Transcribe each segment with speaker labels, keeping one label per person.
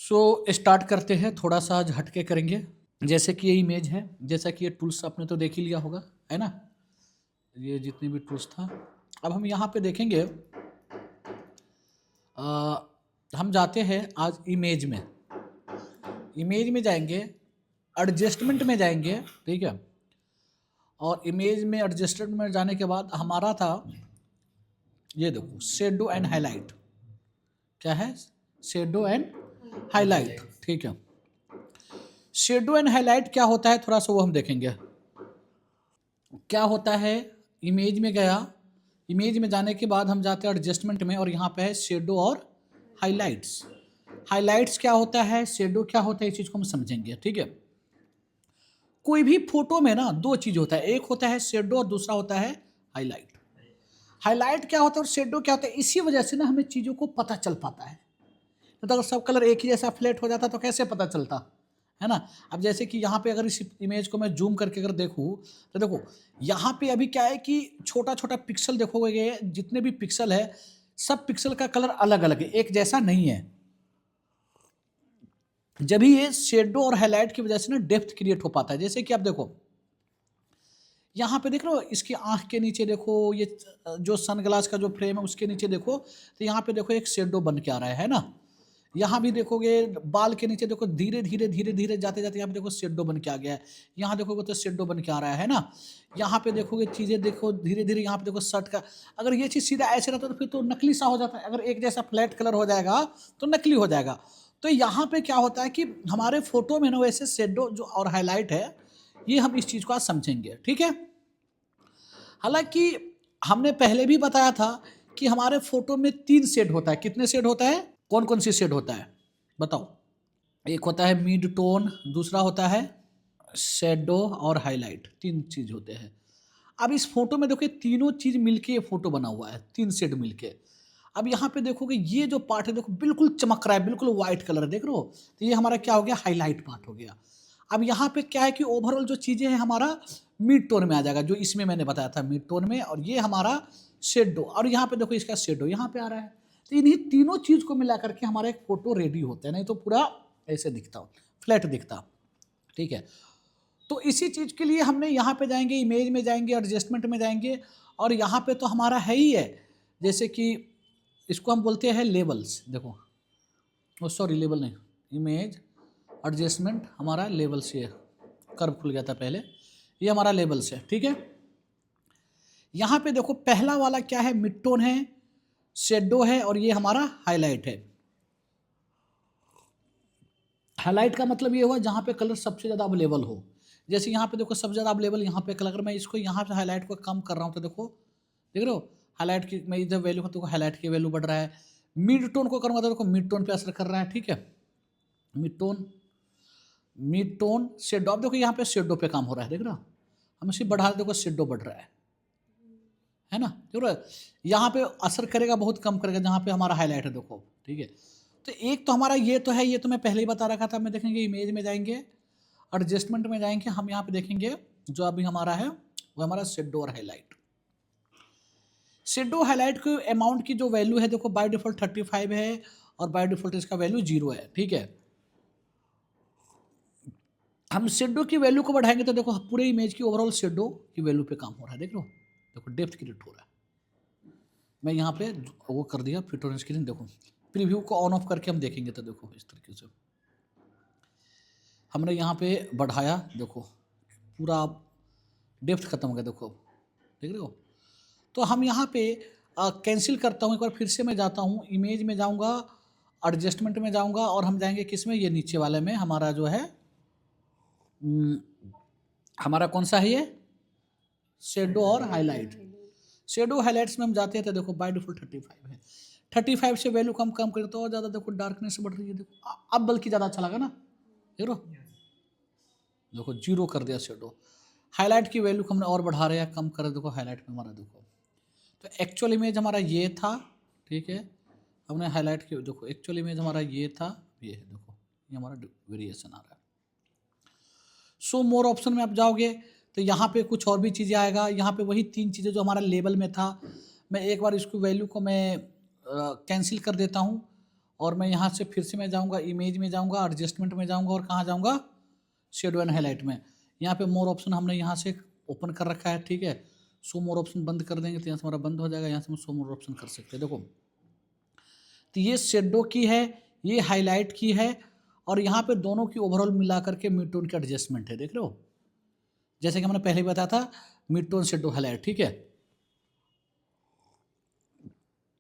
Speaker 1: Start करते हैं, थोड़ा सा आज हटके करेंगे। जैसे कि ये इमेज है, जैसा कि ये टूल्स आपने तो देख ही लिया होगा, है ना। ये जितने भी टूल्स था, अब हम यहाँ पे देखेंगे। हम जाते हैं आज इमेज में जाएंगे, एडजस्टमेंट में जाएंगे, ठीक है। और इमेज में एडजस्टमेंट में जाने के बाद हमारा था, ये देखो, शेडो एंड हाईलाइट। क्या है? शेडो एंड हाईलाइट, ठीक है। शेडो एंड हाईलाइट क्या होता है, थोड़ा सा वो हम देखेंगे। क्या होता है, इमेज में गया, इमेज में जाने के बाद हम जाते हैं एडजस्टमेंट में, और यहाँ पे है शेडो और हाइलाइट्स। हाइलाइट्स क्या होता है, शेडो क्या होता है, इस चीज़ को हम समझेंगे, ठीक है। कोई भी फोटो में ना दो चीज़ होता है, एक होता है शेडो और दूसरा होता है हाईलाइट। हाईलाइट क्या होता है और शेडो क्या होता है, इसी वजह से ना हमें चीज़ों को पता चल पाता है। तो अगर सब कलर एक ही जैसा फ्लैट हो जाता तो कैसे पता चलता, है ना। अब जैसे कि यहाँ पे अगर इस इमेज को मैं जूम करके अगर देखूँ तो देखो, यहाँ पे अभी क्या है कि छोटा छोटा पिक्सल देखोगे, जितने भी पिक्सल है सब पिक्सल का कलर अलग अलग है, एक जैसा नहीं है। जब भी ये शेडो और हाईलाइट की वजह से ना डेप्थ क्रिएट हो पाता है। जैसे कि आप देखो, यहाँ पे देख रहे हो, इसकी आंख के नीचे देखो, ये जो सनग्लास का जो फ्रेम है उसके नीचे देखो, तो यहाँ पे देखो एक शेडो बन के आ रहा है ना। यहाँ भी देखोगे बाल के नीचे देखो, धीरे धीरे धीरे धीरे जाते जाते यहाँ पे देखो शेडो बन के आ गया है। यहाँ देखोगे तो शेडो बन के आ रहा है ना। यहाँ पे देखोगे चीज़ें देखो धीरे धीरे, यहाँ पे देखो शर्ट का, अगर ये चीज़ सीधा ऐसे रहता तो फिर तो नकली सा हो जाता है। अगर एक जैसा फ्लैट कलर हो जाएगा तो नकली हो जाएगा। तो यहाँ पे क्या होता है कि हमारे फोटो में ना वैसे शेडो जो और हाईलाइट है, ये हम इस चीज़ को आज समझेंगे, ठीक है। हालांकि हमने पहले भी बताया था कि हमारे फोटो में 3 शेड होता है। कितने शेड होता है, कौन कौन सी शेड होता है बताओ। एक होता है मिड टोन, दूसरा होता है शेडो और हाईलाइट, 3 चीज होते हैं। अब इस फोटो में देखो, तीनों चीज मिलके ये फोटो बना हुआ है, 3 शेड मिलके। अब यहाँ पे देखोगे ये जो पार्ट है देखो बिल्कुल चमक रहा है, बिल्कुल व्हाइट कलर देख रहे हो, तो ये हमारा क्या हो गया, हाईलाइट पार्ट हो गया। अब यहाँ पे क्या है कि ओवरऑल जो चीज़ें हैं हमारा मिड टोन में आ जाएगा, जो इसमें मैंने बताया था मिड टोन में, और ये हमारा शेडो, और यहाँ पे देखो इसका शेडो यहाँ पे आ रहा है। तो इन्हीं तीनों चीज़ को मिला करके हमारा एक फोटो रेडी होता है, नहीं तो पूरा ऐसे दिखता, फ्लैट दिखता, ठीक है। तो इसी चीज़ के लिए हमने यहाँ पे जाएंगे, इमेज में जाएंगे, एडजस्टमेंट में जाएंगे, और यहाँ पे तो हमारा है ही है। जैसे कि इसको हम बोलते हैं लेवल्स, देखो, ओ सॉरी लेवल नहीं, इमेज एडजस्टमेंट हमारा लेवल से है, कर्व खुल गया था पहले, ये हमारा लेवल से, ठीक है। यहाँ पे देखो पहला वाला क्या है, मिड टोन है, शेडो है, और ये हमारा हाईलाइट है। हाईलाइट का मतलब ये हुआ जहाँ पे कलर सबसे ज़्यादा अवेलेबल हो। जैसे यहाँ पे देखो सबसे ज़्यादा अवेलेबल यहाँ पे कलर, अगर मैं इसको यहाँ से हाईलाइट को कम कर रहा हूँ तो देखो, देख रहे हो हाईलाइट की मैं इधर वैल्यू तो हाईलाइट की वैल्यू बढ़ रहा है। मिड टोन को करूँगा तो देखो मिड टोन पे असर कर रहा है, ठीक है। मिड टोन शेडो, अब देखो यहाँ पे शेडो पे काम हो रहा है, देख रहे हो, हम इसे बढ़ा देखो शेडो बढ़ रहा है ना, देख रहे हो। यहाँ पे असर करेगा, बहुत कम करेगा जहाँ पे हमारा हाईलाइट है, देखो, ठीक है। तो एक तो हमारा ये तो है, ये तो मैं पहले ही बता रखा था। मैं देखेंगे इमेज में जाएंगे, एडजस्टमेंट में जाएंगे, हम यहाँ पे देखेंगे जो अभी हमारा है वो हमारा शेडो और हाईलाइट। शेडो हाईलाइट के अमाउंट की जो वैल्यू है देखो बाय डिफॉल्ट 35 है, और बाय डिफॉल्ट इसका वैल्यू 0 है, ठीक है। हम शेडो की वैल्यू को बढ़ाएंगे तो देखो पूरे इमेज की ओवरऑल शेडो की वैल्यू पे काम हो रहा है, देख लो, देखो डेप्थ क्रिएट हो रहा है। मैं यहाँ पे वो कर दिया फिट ऑन स्क्रीन, देखो प्रीव्यू को ऑन ऑफ करके हम देखेंगे तो देखो इस तरीके से हमने यहाँ पे बढ़ाया, देखो पूरा डेप्थ खत्म हो गया, देखो देख रहे हो। तो हम यहाँ पे कैंसिल करता हूँ, एक बार फिर से मैं जाता हूँ, इमेज में जाऊँगा, एडजस्टमेंट में जाऊँगा, और हम जाएंगे किस में, ये नीचे वाले में, हमारा जो है हमारा कौन सा है, ये शेडो और हाईलाइट। शेडो हाईलाइट्स में हम जाते हैं तो देखो बाय डिफॉल्ट 35 है। 35 से वैल्यू कम करें तो और ज़्यादा देखो डार्कनेस बढ़ रही है, देखो अब बल्कि ज़्यादा अच्छा लगा ना, देखो 0 कर दिया शेडो। हाईलाइट की वैल्यू को हमने और बढ़ा रहे हैं, कम कर, देखो हाईलाइट में हमारा देखो, तो एक्चुअल इमेज हमारा ये था, ठीक है। हमने हाईलाइट की, देखो एक्चुअल इमेज हमारा ये था, ये है, देखो ये हमारा वेरिएशन आ रहा है। सो मोर ऑप्शन में आप जाओगे तो यहाँ पे कुछ और भी चीज़ें आएगा। यहाँ पे वही 3 चीज़ें जो हमारा लेबल में था, मैं एक बार इसको वैल्यू को मैं कैंसिल कर देता हूँ, और मैं यहाँ से फिर से मैं जाऊँगा इमेज में जाऊँगा, एडजस्टमेंट में जाऊँगा और कहाँ जाऊँगा, शेडो एंड हाईलाइट में। यहाँ पे मोर ऑप्शन हमने यहाँ से ओपन कर रखा है, ठीक है। शो मोर ऑप्शन बंद कर देंगे तो यहाँ से हमारा बंद हो जाएगा, यहाँ से हम शो मोर ऑप्शन कर सकते हैं। देखो तो ये शेडो की है, ये हाईलाइट की है, और यहाँ पे दोनों की ओवरऑल मिला करके मिड टोन की एडजस्टमेंट है, देख रहे हो। जैसे कि हमने पहले बताया था मिड टोन शेडो हाईलाइट, ठीक है।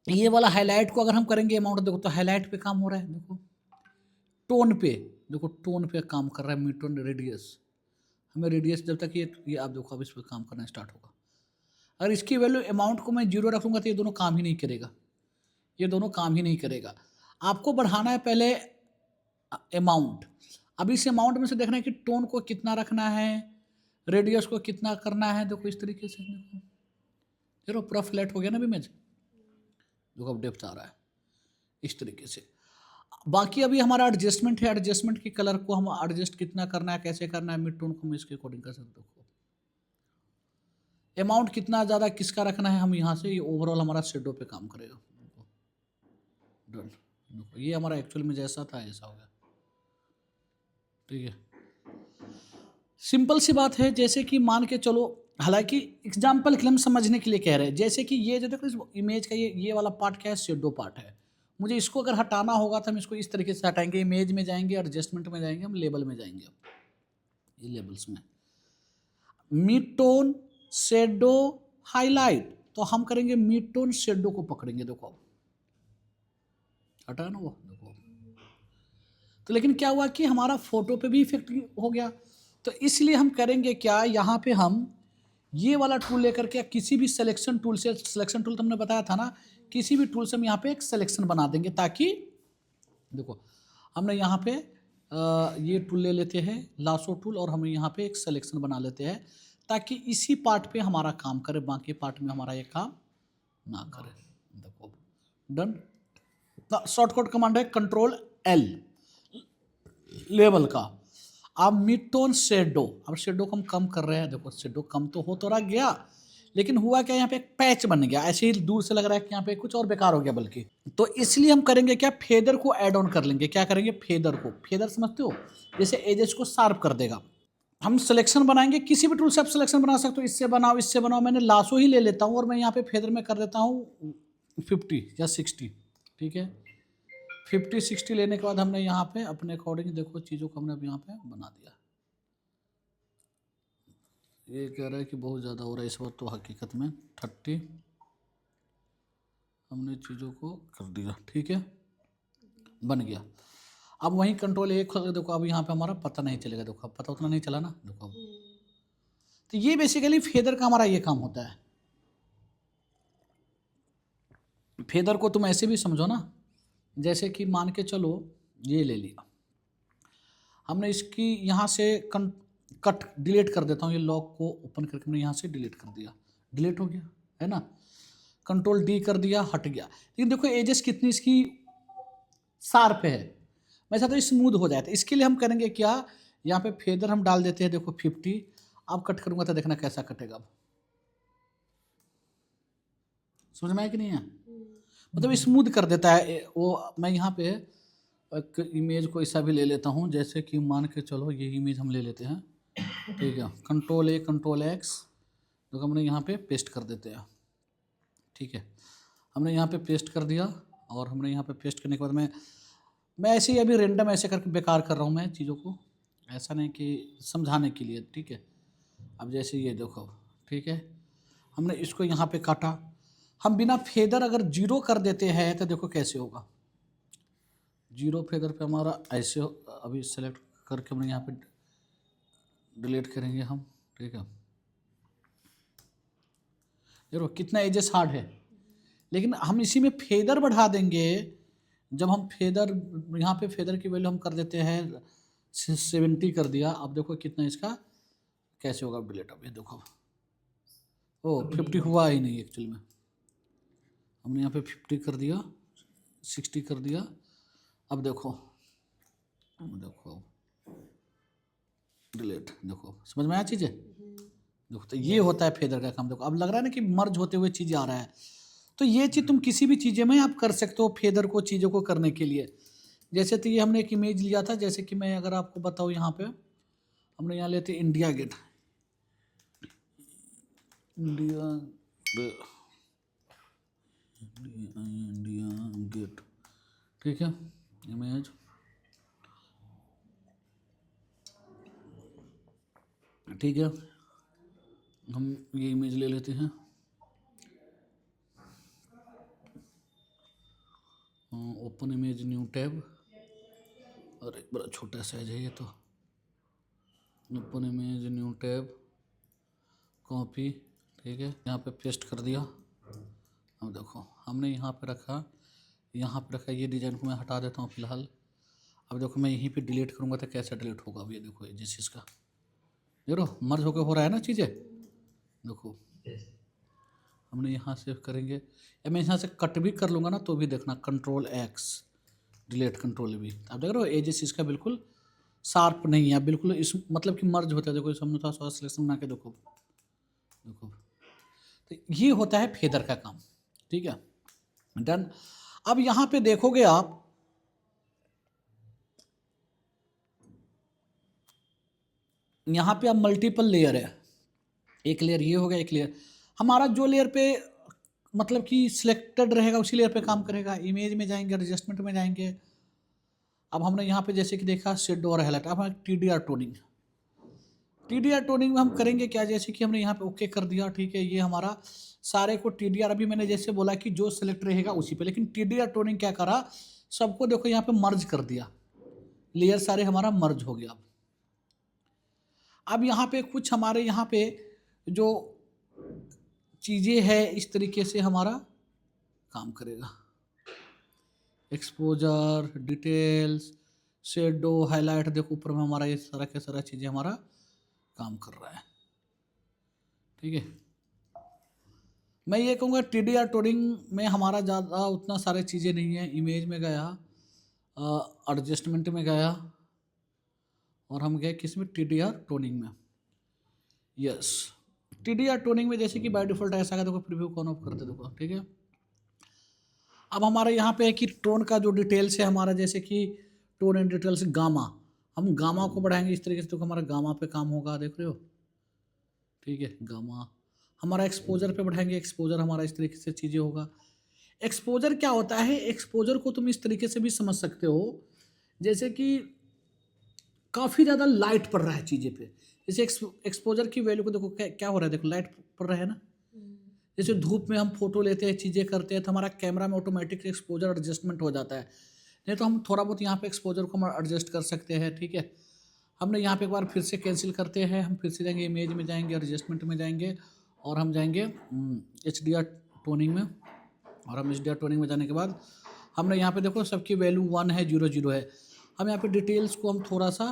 Speaker 1: ये वाला हाईलाइट को अगर हम करेंगे अमाउंट, देखो तो हाईलाइट पे काम हो रहा है, देखो टोन पे, देखो टोन पे काम कर रहा है मिड टोन रेडियस। हमें रेडियस जब तक ये आप देखो अब इस पर काम करना स्टार्ट होगा। अगर इसकी वैल्यू अमाउंट को मैं 0 रखूँगा तो ये दोनों काम ही नहीं करेगा, ये दोनों काम ही नहीं करेगा। आपको बढ़ाना है पहले अमाउंट। अब इस अमाउंट में से देखना है कि टोन को कितना रखना है, रेडियस को कितना करना है। देखो इस तरीके से, देखो पूरा फ्लैट हो गया ना अभी इमेज, देखो अब डेप्थ आ रहा है इस तरीके से। बाकी अभी हमारा एडजस्टमेंट है, एडजस्टमेंट की कलर को हम एडजस्ट कितना करना है, कैसे करना है, मिड टोन को हम इसके अकॉर्डिंग कर सकते हो। अमाउंट कितना ज़्यादा किसका रखना है, हम यहाँ से ये ओवरऑल हमारा शेडो पे काम करेगा। डन, ये हमारा एक्चुअल में जैसा था ऐसा हो गया, ठीक है। सिंपल सी बात है, जैसे कि मान के चलो, हालांकि एग्जाम्पल के लिए हम समझने के लिए कह रहे हैं, जैसे कि ये जो देखो इस इमेज का ये वाला पार्ट क्या है, शेडो पार्ट है। मुझे इसको अगर हटाना होगा तो हम इसको इस तरीके से हटाएंगे, इमेज में जाएंगे, एडजस्टमेंट में जाएंगे, हम लेबल में जाएंगे, ये लेबल्स में मिड टोन शेडो हाईलाइट, तो हम करेंगे मिड टोन शेडो को पकड़ेंगे, देखो हटा ना वो, देखो तो लेकिन क्या हुआ कि हमारा फोटो पे भी इफेक्ट हो गया। तो इसलिए हम करेंगे क्या, यहाँ पे हम ये वाला टूल लेकर के किसी भी सिलेक्शन टूल से, सिलेक्शन टूल तो हमने बताया था ना, किसी भी टूल से हम यहाँ पे एक सिलेक्शन बना देंगे, ताकि देखो हमने यहाँ पे ये टूल ले लेते हैं लासो टूल, और हम यहाँ पे एक सिलेक्शन बना लेते हैं, ताकि इसी पार्ट पे हमारा काम करे, बाकी पार्ट में हमारा ये काम ना करे। देखो डन। शॉर्टकट कमांड है Ctrl+L लेवल का। अब मिड टोन शेडो, अब शेडो को हम कम कर रहे हैं, देखो शेडो कम तो हो तो रहा गया, लेकिन हुआ क्या, यहाँ पे एक पैच बन गया, ऐसे ही दूर से लग रहा है कि यहाँ पे कुछ और बेकार हो गया बल्कि। तो इसलिए हम करेंगे क्या, फेदर को ऐड ऑन कर लेंगे। क्या करेंगे, फेदर को, फेदर समझते हो, जैसे एजेस को शार्प कर देगा। हम सिलेक्शन बनाएंगे, किसी भी टूल से आप सिलेक्शन बना सकते हो, इससे बनाओ इससे बनाओ, मैंने लासो ही ले लेता हूँ और मैं यहाँ पे फेदर में कर देता हूँ 50 या 60, ठीक है। 50-60 लेने के बाद हमने यहाँ पे अपने अकॉर्डिंग देखो चीज़ों को हमने अब यहाँ पे बना दिया। ये कह रहा है कि बहुत ज़्यादा हो रहा है इस बार, तो हकीकत में 30 हमने चीज़ों को कर दिया, ठीक है, बन गया। अब वहीं Ctrl+A देखो, अब यहाँ पे हमारा पता नहीं चलेगा, देखो अब पता उतना नहीं चला ना, देखो अब। तो ये बेसिकली फेदर का हमारा ये काम होता है। फेदर को तुम ऐसे भी समझो ना, जैसे कि मान के चलो ये ले लिया हमने, इसकी यहाँ से कट डिलीट कर देता हूँ, ये लॉक को ओपन करके हमने यहाँ से डिलीट कर दिया, डिलीट हो गया है ना। Ctrl+D कर दिया, हट गया। लेकिन देखो एजेस कितनी इसकी शार्प है, मैं चाहता हूँ स्मूथ हो जाए। तो इसके लिए हम करेंगे क्या, यहाँ पे फेदर हम डाल देते हैं, देखो 50। अब कट करूँगा तो देखना कैसा कटेगा, अब समझ में आया कि नहीं है, मतलब स्मूथ कर देता है वो। मैं यहाँ पे एक इमेज को ऐसा भी ले लेता हूँ, जैसे कि मान के चलो ये इमेज हम ले लेते हैं, ठीक है। Ctrl+A Ctrl+X, तो हमने यहाँ पे पेस्ट कर देते हैं, ठीक है। हमने यहाँ पे पेस्ट कर दिया, और हमने यहाँ पे पेस्ट करने के बाद मैं ऐसे ही अभी रेंडम ऐसे करके बेकार कर रहा हूँ मैं चीज़ों को, ऐसा नहीं कि समझाने के लिए, ठीक है। अब जैसे ये देखो, ठीक है, हमने इसको यहाँ पे काटा। हम बिना फेदर अगर 0 कर देते हैं तो देखो कैसे होगा, 0 फेदर पे हमारा ऐसे अभी सेलेक्ट करके हमने यहाँ पे डिलीट करेंगे हम, ठीक है। देखो कितना एजेस हार्ड है, लेकिन हम इसी में फेदर बढ़ा देंगे। जब हम फेदर यहाँ पे फेदर की वैल्यू हम कर देते हैं 70 कर दिया, अब देखो कितना इसका कैसे होगा डिलीट। अब ये देखो, ओ 50 हुआ ही नहीं एक्चुअल में, हमने यहाँ पे 50 कर दिया, 60 कर दिया। अब देखो देखो डिलीट, देखो समझ में आया चीज़ें। देखो तो ये होता है फेदर का काम। देखो अब लग रहा है ना कि मर्ज होते हुए चीज़ आ रहा है। तो ये चीज़ तुम किसी भी चीज़ें में आप कर सकते हो फेदर को, चीज़ों को करने के लिए। जैसे तो ये हमने एक इमेज लिया था, जैसे कि मैं अगर आपको बताऊँ, यहाँ पे हमने यहाँ लेते इंडिया गेट, इंडिया गेट, ठीक है, इमेज, ठीक है, हम ये इमेज ले लेते हैं, ओपन इमेज, न्यू टैब, अरे बड़ा छोटा साइज है ये तो, open image, new tab, copy, ठीक है, यहाँ पे पेस्ट कर दिया। अब देखो हमने यहाँ पे रखा, ये डिज़ाइन को मैं हटा देता हूँ फिलहाल। अब देखो मैं यहीं पे डिलीट करूँगा तो कैसे डिलीट होगा, अब ये देखो ये जिस चीज़ का, देखो मर्ज होकर हो रहा है ना चीज़ें, देखो हमने यहाँ से करेंगे, या मैं यहाँ से कट भी कर लूँगा ना तो भी देखना, कंट्रोल एक्स, डिलीट, कंट्रोल भी, आप देख रहे हो एजेस इसका बिल्कुल शार्प नहीं है, बिल्कुल इस मतलब कि मर्ज होता है। देखो इस हमने थोड़ा सिलेक्शन बना के देखो, तो ये होता है फेदर का काम, ठीक है, डन। अब यहाँ पे देखोगे आप, यहाँ पे अब मल्टीपल लेयर है, एक लेयर ये हो गया, एक लेयर हमारा जो लेयर पे मतलब कि सिलेक्टेड रहेगा उसी लेयर पे काम करेगा। इमेज में जाएंगे, एडजस्टमेंट में जाएंगे। अब हमने यहाँ पे जैसे कि देखा शेडो और हाईलाइट, अब हम टीडीआर टोनिंग, टीडीआर टोनिंग में हम करेंगे क्या, जैसे कि हमने यहाँ पे ओके कर दिया, ठीक है, ये हमारा सारे को टीडीआर, अभी मैंने जैसे बोला कि जो सिलेक्ट रहेगा उसी पे, लेकिन टीडीआर टोनिंग क्या करा, सबको देखो यहाँ पे मर्ज कर दिया, लेयर सारे हमारा मर्ज हो गया। अब यहाँ पे कुछ हमारे यहाँ पे जो चीज़ें हैं इस तरीके से हमारा काम करेगा, एक्सपोजर, डिटेल्स, शेडो, हाईलाइट, देखो ऊपर में हमारा ये सारा के सारा चीज़ें हमारा काम कर रहा है, ठीक है। मैं ये कहूँगा टीडीआर टोनिंग में हमारा ज़्यादा उतना सारे चीज़ें नहीं है। इमेज में गया, एडजस्टमेंट में गया, और हम गए किस में, टीडीआर टोनिंग में। यस, टीडीआर टोनिंग में जैसे कि बाय डिफॉल्ट ऐसा है, देखो प्रीव्यू कौन ऑफ करते देखो, ठीक है। अब हमारा यहाँ पे है कि टोन का जो डिटेल्स है हमारा, जैसे कि टोन एंड डिटेल्स गामा, हम गामा को बढ़ाएंगे इस तरीके से, तो हमारा गामा पे काम होगा, देख रहे हो, ठीक है। गामा हमारा एक्सपोजर पे बढ़ाएंगे, एक्सपोजर हमारा इस तरीके से चीज़ें होगा। एक्सपोजर क्या होता है, एक्सपोजर को तुम इस तरीके से भी समझ सकते हो, जैसे कि काफ़ी ज़्यादा लाइट पड़ रहा है चीज़ें पे, जैसे एक्सपोजर की वैल्यू को देखो क्या हो रहा है, देखो लाइट पड़ रहा है ना, जैसे धूप में हम फोटो लेते हैं, चीज़ें करते हैं, तो हमारा कैमरा में ऑटोमेटिक एक्सपोजर एडजस्टमेंट हो जाता है। नहीं तो हम थोड़ा बहुत यहाँ पे एक्सपोजर को हम एडजस्ट कर सकते हैं, ठीक है। हमने यहाँ पे एक बार फिर से कैंसिल करते हैं, हम फिर से जाएंगे इमेज में, जाएंगे एडजस्टमेंट में जाएंगे, और हम जाएंगे HDR टोनिंग में, और हम HDR टोनिंग में जाने के बाद हमने यहाँ पे देखो सबकी वैल्यू 1 है, 0 0 है। हम यहाँ पे डिटेल्स को हम थोड़ा सा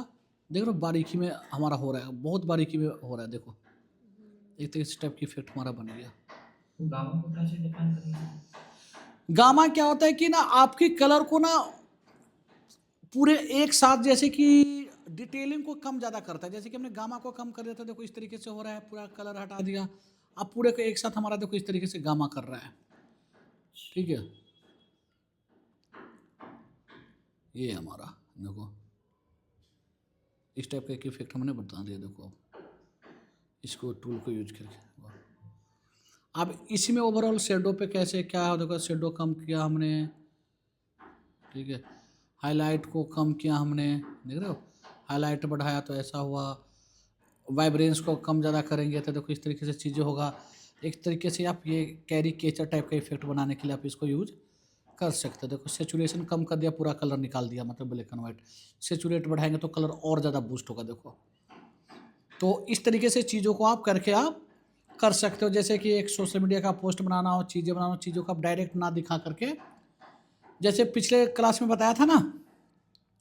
Speaker 1: देख रहे हो बारीकी में हमारा हो रहा है, बहुत बारीकी में हो रहा है, देखो एक तो इस टाइप की इफेक्ट हमारा बन गया।
Speaker 2: गामा को कैसे डिफाइन करेंगे?
Speaker 1: गामा क्या होता है कि ना आपकी कलर को ना पूरे एक साथ, जैसे कि डिटेलिंग को कम ज़्यादा करता है, जैसे कि हमने गामा को कम कर दिया था, देखो इस तरीके से हो रहा है, पूरा कलर हटा दिया, अब पूरे को एक साथ हमारा देखो इस तरीके से गामा कर रहा है, ठीक है। ये हमारा देखो इस टाइप का एक इफेक्ट हमने बता दिया, देखो इसको टूल को यूज करके। अब इसमें ओवरऑल शेडो पे कैसे क्या है, देखो शेडो कम किया हमने, ठीक है, हाईलाइट को कम किया हमने, देख रहे हो, हाईलाइट बढ़ाया तो ऐसा हुआ, वाइब्रेंस को कम ज़्यादा करेंगे तो देखो इस तरीके से चीज़ें होगा। एक तरीके से आप ये कैरिकेचर टाइप का इफेक्ट बनाने के लिए आप इसको यूज कर सकते हो। देखो सेचुरेशन कम कर दिया, पूरा कलर निकाल दिया, मतलब ब्लैक एंड वाइट। सेचुरेट बढ़ाएंगे तो कलर और ज़्यादा बूस्ट होगा, देखो। तो इस तरीके से चीज़ों को आप करके आप कर सकते हो, जैसे कि एक सोशल मीडिया का पोस्ट बनाना हो, चीज़ें बनाना हो, चीज़ों को आप डायरेक्ट ना दिखा करके, जैसे पिछले क्लास में बताया था ना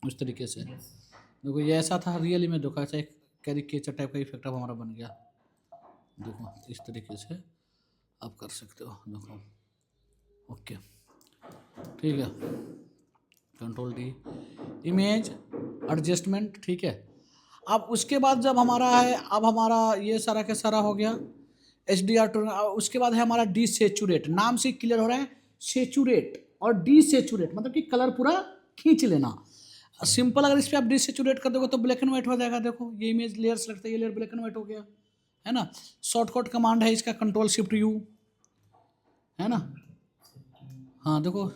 Speaker 1: उस तरीके से। देखो ये ऐसा था, रियली में देखो ऐसा एक कैरिकेचर टाइप का इफेक्ट अब हमारा बन गया, देखो इस तरीके से आप कर सकते हो, देखो ओके, ठीक है। कंट्रोल D, इमेज, एडजस्टमेंट, ठीक है। अब उसके बाद जब हमारा है, अब हमारा ये सारा का सारा हो गया, HDR टोन। उसके बाद है हमारा डी सेचुरेट, नाम से क्लियर हो रहा है सेचुरेट और डी सेचुरेट मतलब कि कलर पूरा खींच लेना। सिंपल अगर इस पर आप डी सेचुरेट कर दोगे तो ब्लैक एंड व्हाइट हो जाएगा। देखो ये इमेज लेयर सेलेक्ट है, ये लेयर ब्लैक एंड व्हाइट हो गया है ना। शॉर्टकट कमांड है इसका कंट्रोल शिफ्ट यू है ना। हाँ देखो,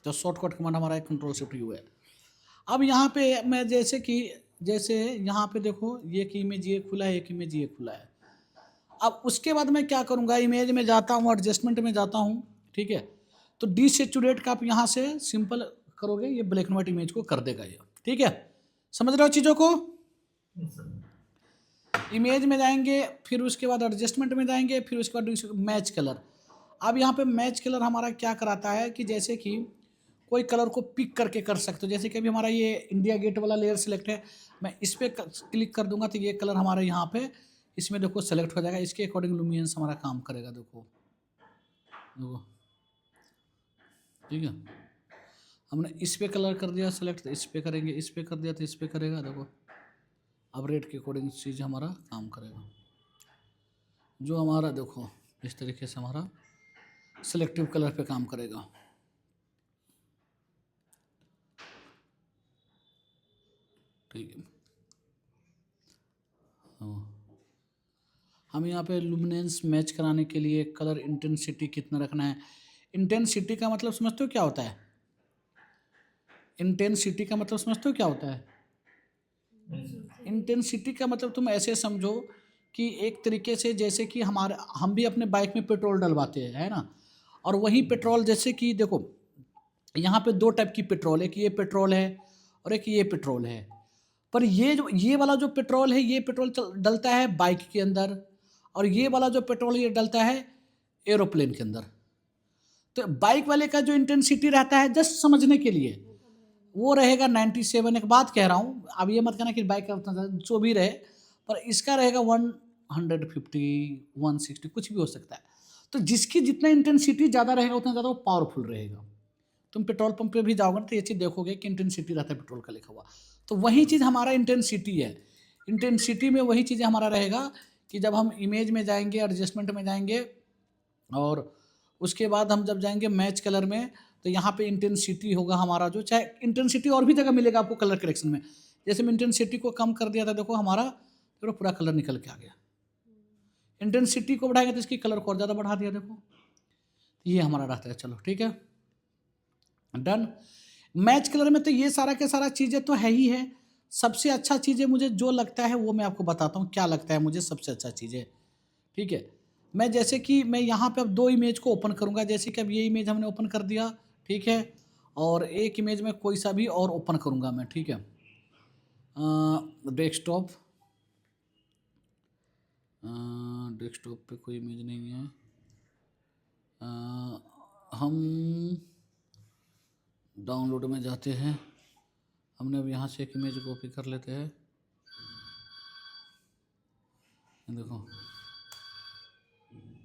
Speaker 1: तो शॉर्टकट कमांड हमारा कंट्रोल शिफ्ट यू है। अब यहाँ पे मैं जैसे यहाँ पे देखो ये एक इमेज ये खुला है, एक इमेज ये खुला है। अब उसके बाद मैं क्या करूँगा, इमेज में जाता हूँ, एडजस्टमेंट में जाता हूँ, ठीक है। तो डी सेचुरेट का आप यहाँ से सिंपल करोगे, ये ब्लैक एंड व्हाइट इमेज को कर देगा ये, ठीक है। समझ रहे हो चीज़ों को।
Speaker 2: Yes sir.
Speaker 1: इमेज में जाएंगे, फिर उसके बाद एडजस्टमेंट में जाएंगे, फिर उसके बाद मैच कलर। अब यहाँ पे मैच कलर हमारा क्या कराता है कि जैसे कि कोई कलर को पिक करके कर सकते हो। जैसे कि अभी हमारा ये इंडिया गेट वाला लेयर सेलेक्ट है, मैं इस पर क्लिक कर दूंगा तो ये कलर हमारे यहाँ पे इसमें देखो सेलेक्ट हो जाएगा। इसके अकॉर्डिंग लुमिनेंस हमारा काम करेगा। देखो देखो ठीक है, हमने इस पे कलर कर दिया सेलेक्ट, इस पे करेंगे, इस पे कर दिया तो इस पे करेगा। देखो अब रेट के अकॉर्डिंग चीज़ हमारा काम करेगा। जो हमारा देखो इस तरीके से हमारा सिलेक्टिव कलर पे काम करेगा। ठीक है, हम यहाँ पे लुमिनेंस मैच कराने के लिए कलर इंटेंसिटी कितना रखना है। इंटेंसिटी का मतलब समझते हो क्या होता है? इंटेंसिटी का मतलब समझते हो क्या होता है? इंटेंसिटी का मतलब तुम ऐसे समझो कि एक तरीके से जैसे कि हम भी अपने बाइक में पेट्रोल डलवाते हैं, है ना। और वही पेट्रोल जैसे कि देखो यहाँ पे दो टाइप की पेट्रोल है, एक ये पेट्रोल है और एक ये पेट्रोल है। पर ये वाला जो पेट्रोल है, ये पेट्रोल डलता है बाइक के अंदर, और ये वाला जो पेट्रोल ये डलता है एरोप्लेन के अंदर। तो बाइक वाले का जो इंटेंसिटी रहता है, जस्ट समझने के लिए, वो रहेगा 97। एक बात कह रहा हूँ, अब ये मत कहना कि बाइक का उतना जो भी रहे, पर इसका रहेगा 150 160 कुछ भी हो सकता है। तो जिसकी जितना इंटेंसिटी ज़्यादा रहेगा उतना ज़्यादा वो पावरफुल रहेगा। तुम पेट्रोल पंप पे भी जाओगे ना तो ये चीज़ देखोगे कि इंटेंसिटी रहता है पेट्रोल का लिखा हुआ। तो वही चीज़ हमारा इंटेंसिटी है। इंटेंसिटी में वही चीज़ें हमारा रहेगा कि जब हम इमेज में जाएंगे, एडजस्टमेंट में जाएंगे, और उसके बाद हम जब जाएंगे मैच कलर में, तो यहाँ पे इंटेंसिटी होगा हमारा जो, चाहे इंटेंसिटी और भी जगह मिलेगा आपको कलर करेक्शन में। जैसे मैं इंटेंसिटी को कम कर दिया था, देखो हमारा देखो पूरा कलर निकल के आ गया। इंटेंसिटी को बढ़ाएंगे तो इसकी कलर को और ज़्यादा बढ़ा दिया। देखो ये हमारा रहता है। चलो ठीक है, डन। मैच कलर में तो ये सारा के सारा चीज़ें तो है ही है। सबसे अच्छा चीज़ें मुझे जो लगता है वो मैं आपको बताता हूँ क्या लगता है मुझे सबसे अच्छा चीज़ें, ठीक है। मैं जैसे कि मैं यहाँ पे अब दो इमेज को ओपन करूँगा। जैसे कि अब ये इमेज हमने ओपन कर दिया, ठीक है, और एक इमेज में कोई सा भी और ओपन करूँगा मैं, ठीक है। डेस्कटॉप, डेस्कटॉप पे कोई इमेज नहीं है। हम डाउनलोड में जाते हैं, हमने अब यहाँ से एक इमेज कॉपी कर लेते हैं। देखो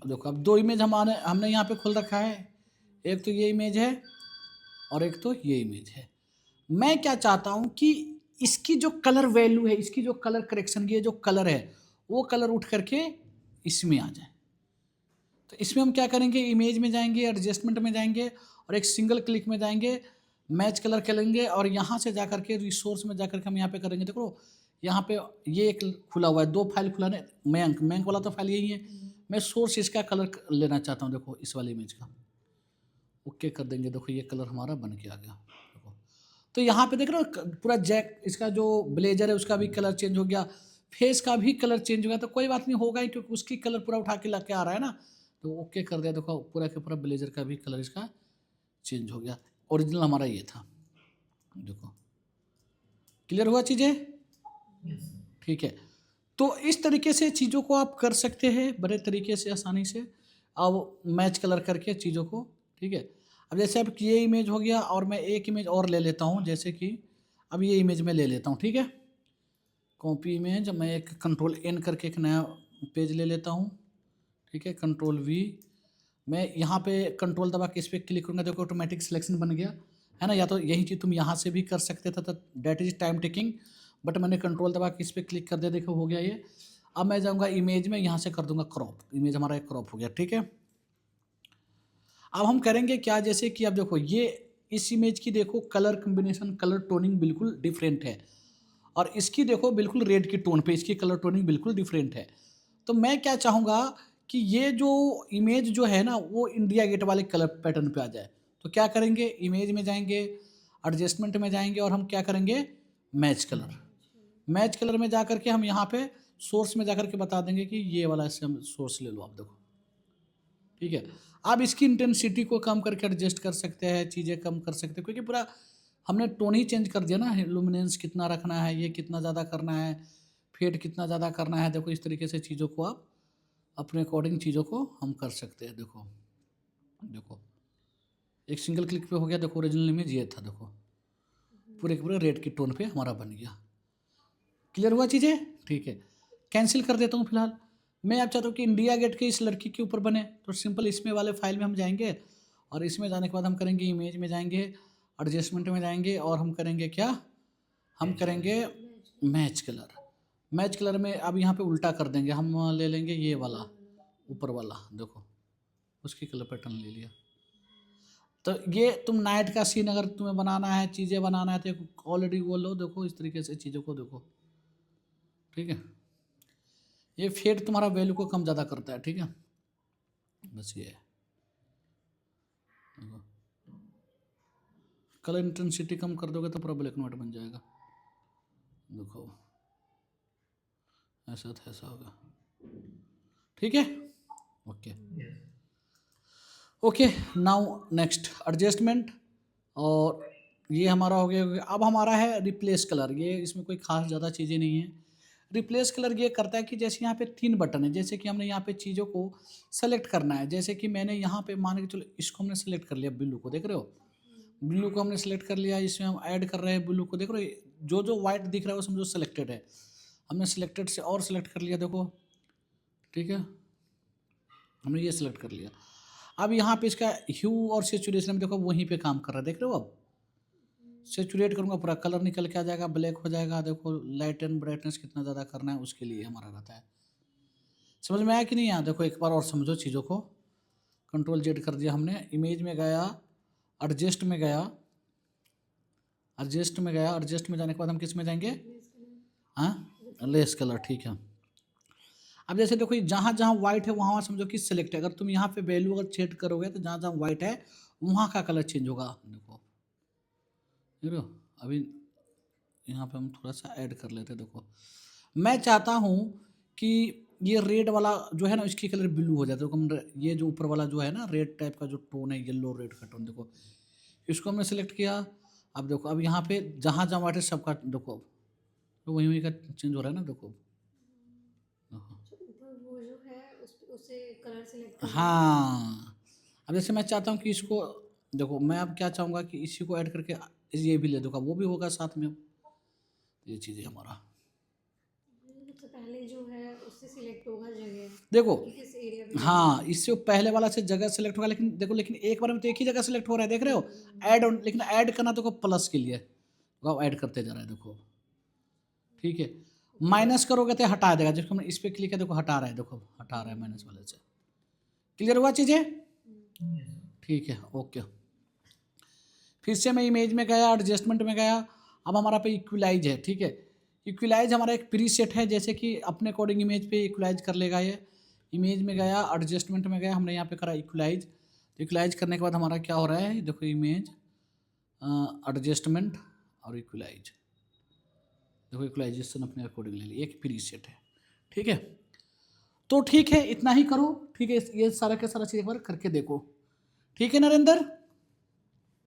Speaker 1: देखो अब दो इमेज हमने यहाँ पे खोल रखा है। एक तो ये इमेज है और एक तो ये इमेज है। मैं क्या चाहता हूँ कि इसकी जो कलर वैल्यू है, इसकी जो कलर करेक्शन की ये जो कलर है, वो कलर उठ करके इसमें आ जाए। तो इसमें हम क्या करेंगे, इमेज में जाएंगे, एडजस्टमेंट में जाएंगे, और एक सिंगल क्लिक में जाएंगे, मैच कलर करेंगे, और यहाँ से जा करके रिसोर्स में जा करके हम यहाँ पे करेंगे। देखो यहाँ पे ये एक खुला हुआ है, दो फाइल खुला है, मैंक वाला तो फाइल यही है। मैं सोर्स इसका कलर लेना चाहता हूँ, देखो इस वाले इमेज का ओके कर देंगे। देखो ये कलर हमारा बन के आ गया। देखो तो यहाँ पे देख रहे हो पूरा जैक, इसका जो ब्लेजर है उसका भी कलर चेंज हो गया, फेस का भी कलर चेंज हो गया। तो कोई बात नहीं, होगा ही, क्योंकि उसकी कलर पूरा उठा के ला के आ रहा है ना। तो ओके कर दिया। देखो पूरा के पूरा ब्लेजर का भी कलर इसका चेंज हो गया। ओरिजिनल हमारा ये था। देखो क्लियर हुआ चीज़ें,
Speaker 2: यस
Speaker 1: ठीक है। तो इस तरीके से चीज़ों को आप कर सकते हैं बड़े तरीके से, आसानी से। अब मैच कलर करके चीज़ों को, ठीक है। अब जैसे अब ये इमेज हो गया, और मैं एक इमेज और ले लेता हूँ। जैसे कि अब ये इमेज में ले लेता हूँ, ठीक है। कॉपी इमेज, मैं एक कंट्रोल एन करके एक नया पेज ले लेता हूँ, ठीक है। कंट्रोल वी, मैं यहाँ पे कंट्रोल दबा के इस पर क्लिक करूँगा, देखो ऑटोमेटिक सिलेक्शन बन गया है ना। या तो यही चीज़ तुम यहाँ से भी कर सकते थे, तो that is time taking, but मैंने कंट्रोल दबा के इस पर क्लिक कर दिया, देखो हो गया ये। अब मैं जाऊंगा इमेज में, यहाँ से कर दूंगा क्रॉप, इमेज हमारा एक क्रॉप हो गया, ठीक है। अब हम करेंगे क्या, जैसे कि अब देखो ये इस इमेज की देखो कलर कम्बिनेशन, कलर टोनिंग बिल्कुल डिफरेंट है, और इसकी देखो बिल्कुल रेड की टोन पे इसकी कलर टोनिंग बिल्कुल डिफरेंट है। तो मैं क्या चाहूँगा कि ये जो इमेज जो है ना वो इंडिया गेट वाले कलर पैटर्न पे आ जाए। तो क्या करेंगे, इमेज में जाएंगे, एडजस्टमेंट में जाएंगे, और हम क्या करेंगे, मैच कलर। मैच कलर में जा करके हम यहाँ पे सोर्स में जा करके बता देंगे कि ये वाला इससे हम सोर्स ले लो आप, देखो ठीक है। आप इसकी इंटेंसिटी को कम करके एडजस्ट कर सकते हैं, चीज़ें कम कर सकते हैं, क्योंकि पूरा हमने टोन ही चेंज कर दिया ना। लुमिनेंस कितना रखना है, ये कितना ज़्यादा करना है, फेड कितना ज़्यादा करना है, देखो इस तरीके से चीज़ों को आप अपने अकॉर्डिंग चीज़ों को हम कर सकते हैं। देखो देखो एक सिंगल क्लिक पे हो गया, देखो ओरिजिनल इमेज ये था, देखो पूरे के पूरे रेड की टोन पे हमारा बन गया। क्लियर हुआ चीज़ें, ठीक है। कैंसिल कर देता हूँ फिलहाल। मैं आप चाहता हूँ कि इंडिया गेट के इस लड़की के ऊपर बने, तो सिंपल इसमें वाले फाइल में हम जाएंगे, और इसमें जाने के बाद हम करेंगे इमेज में जाएंगे, एडजस्टमेंट में जाएंगे, और हम करेंगे क्या, हम करेंगे मैच कलर। मैच कलर में अब यहाँ पे उल्टा कर देंगे, हम ले लेंगे ये वाला ऊपर वाला, देखो उसकी कलर पैटर्न ले लिया। तो ये तुम नाइट का सीन अगर तुम्हें बनाना है, चीज़ें बनाना है, तो ऑलरेडी वो लो, देखो इस तरीके से चीज़ों को देखो, ठीक है। ये फेड तुम्हारा वैल्यू को कम ज़्यादा करता है, ठीक है, बस ये है। देखो कलर इंटेंसिटी कम कर दोगे तो पूरा ब्लैक एंड व्हाइट बन जाएगा, देखो ऐसा तो ऐसा होगा, ठीक है। Okay okay, now next adjustment, और ये हमारा हो गया। अब हमारा है रिप्लेस कलर। ये इसमें कोई खास ज़्यादा चीज़ें नहीं है। रिप्लेस कलर ये करता है कि जैसे यहाँ पे 3 बटन है, जैसे कि हमने यहाँ पे चीज़ों को सेलेक्ट करना है, जैसे कि मैंने यहाँ पे मान के चलो इसको हमने सेलेक्ट कर लिया, ब्लू को देख रहे हो, ब्लू को हमने सेलेक्ट कर लिया, इसमें हम ऐड कर रहे हैं ब्लू को, देख रहे हो जो जो वाइट दिख रहा है वो समझो सेलेक्टेड है, हमने सेलेक्टेड से और सेलेक्ट कर लिया, देखो ठीक है, हमने ये सेलेक्ट कर लिया। अब यहाँ पे इसका ह्यू और सेचुरेशन में देखो वहीं पे काम कर रहा है, देख रहे हो। अब सेचुरेट करूँगा पूरा कलर निकल के आ जाएगा, ब्लैक हो जाएगा, देखो लाइट एंड ब्राइटनेस कितना ज़्यादा करना है उसके लिए हमारा रहता है। समझ में आया कि नहीं आया, देखो एक बार और समझो चीज़ों को। कंट्रोल जेड कर दिया हमने, इमेज में गया, एडजस्ट में गया, एडजस्ट में गया, एडजस्ट में जाने के बाद हम किस में जाएंगे, हाँ लेस कलर, ठीक है। अब जैसे देखो जहाँ जहाँ वाइट है वहाँ समझो कि सिलेक्ट है, अगर तुम यहाँ पे वैल्यू अगर सेट करोगे तो जहाँ जहाँ वाइट है वहाँ का कलर चेंज होगा, देखो देख रहे हो। अभी यहाँ पे हम थोड़ा सा ऐड कर लेते हैं, देखो मैं चाहता हूँ कि ये रेड वाला जो है ना इसकी कलर ब्लू हो जाए, तो ये जो ऊपर वाला जो है ना रेड टाइप का जो टोन है, येलो रेड का टोन, देखो इसको हमने सेलेक्ट किया। अब देखो अब यहाँ पे जहाँ जहाँ वाइट है सबका देखो तो वहीं वहीं का चेंज हो रहा है ना, देखो
Speaker 3: वो जो है उसे कलर सेलेक्ट करना है।
Speaker 1: हाँ। अब जैसे मैं चाहता हूँ कि इसको देखो, मैं अब क्या चाहूँगा कि इसी को ऐड करके ये भी ले दूँगा, वो भी होगा साथ में, ये चीज़ें हमारा
Speaker 3: सबसे पहले जो है उससे सिलेक्ट होगा जगह
Speaker 1: देखो।
Speaker 3: कि किस एरिया पे
Speaker 1: हाँ इससे पहले वाला से जगह सेलेक्ट होगा, लेकिन देखो लेकिन एक बार में तो एक ही जगह सेलेक्ट हो रहा है, देख रहे हो। ऐड ऑन, लेकिन ऐड करना देखो प्लस के लिए, तो आप ऐड करते जा रहा है, देखो ठीक है। माइनस करोगे तो हटा देगा, जबकि हमने इस पर क्लिक है, देखो हटा रहा है, देखो हटा रहा है माइनस वाले से। क्लियर हुआ चीज़ें, ठीक है ओके। फिर से मैं इमेज में गया, एडजस्टमेंट में गया, अब हमारा पे इक्विलाइज है, ठीक है। इक्विलाइज हमारा एक प्री सेट है, जैसे कि अपने अकॉर्डिंग इमेज पे इक्विलाइज कर लेगा ये। इमेज में गया, एडजस्टमेंट में गया, हमने यहाँ पे करा इक्विलाइज। तो इक्विलाइज करने के बाद हमारा क्या हो रहा है, देखो इमेज, एडजस्टमेंट और इक्विलाइज, देखो इक्विलाइजेशन अपने अकॉर्डिंग ले ली, एक प्री सेट है, ठीक है। तो ठीक है इतना ही करो, ठीक है, ये सारा का सारा चीज़ एक बार करके देखो, ठीक है नरेंद्र।